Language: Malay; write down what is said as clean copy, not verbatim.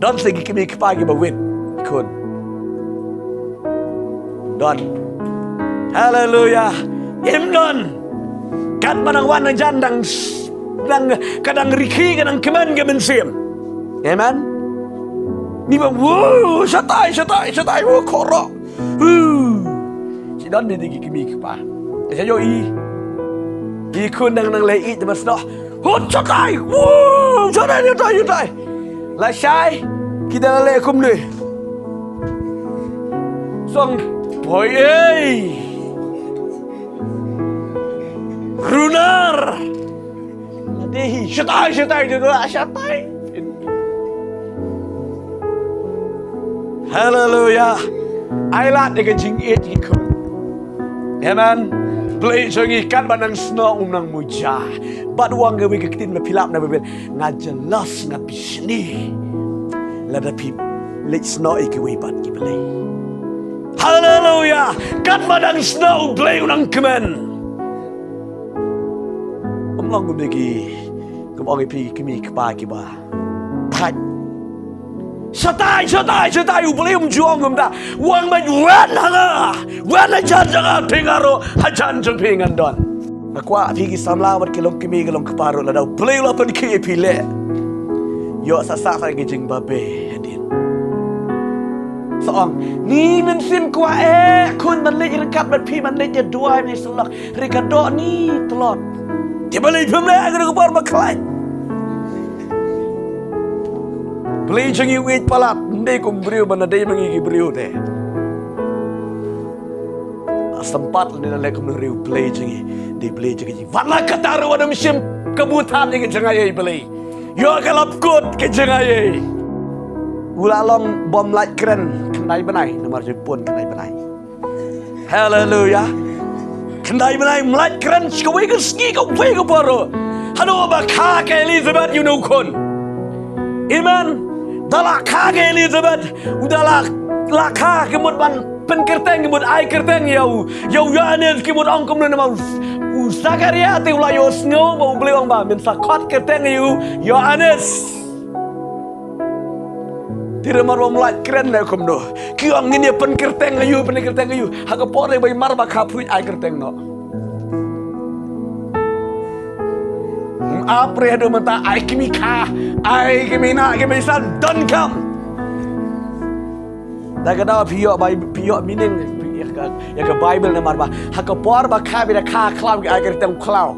Don segi kami kepagi bawin Khun Don Haleluya Imnon Kan manang wan jan dang kadang riki kadang kemen kemen sim Amen Ni ba wow satai wow korok Si Don ni digi kami kepa Saya yo i Khun nang lei i mas no hot satai wow satai La shai kita le kum ni Song boy Runar Ladehi Syatai Duduk Syatai Hallelujah Ailat dengan jingit ikut Amen Beli jangi kan banang snow nang muja Bad wang gawe keketin mepilap na bebel Ngajelas ngabisni Ladapi Lek snow ikawe bad kibelai Hallelujah Kan badang snow Beli unang kemen Long gum lagi gum ong pi kami kepa kiba pat satai ubeli juang gum da wang mai wan jangan pengaro hajan jeng pengan don nakwa pi ki samla wat kilom kami kilom keparo la dau beli la pen ki pi le yo sasak sa gijing babe hadin Soong ni men sim kwa Khun man le rekat man pi man le je dua ni sulak rekat do ni telot Dia beli pemlek ke kupar maklai. Beli jangi wait palat. Ndai kum beriu mana day mengi beriu deh. Sempat ni nak kum beriu beli jangi. Di beli jangi. Wala kataru ada mesin kebutuhan yang jangai beli. Yo kalap kut ke jangai. Ulalong bom light keren kendai benai. Nomor Jepun kendai benai. Hallelujah. Kendai benai melat keren sekawai ke ski kau play ke baru. Hano bakha ke Elizabeth you know Khun. Amen. Dalam kha ke Elizabeth, udah lah kha ke mud ban penkerteng ke mud ai kerteng yau anes ke mud angkum le nama Zakaria te ulah yo snow bau beli orang ba min sakot kerteng yo anes. Tidak maru melat keren le kum do. Kiang ni penkerteng ayu. Haga pore bai mar ba kha pui ai kerteng no. Apre do mata ai kimi kha, ai kimi na kimi san don kam. Da kada pio meaning ya ke Bible na mar ba. Haga por ba kha bi da kha klau ai kerteng klau.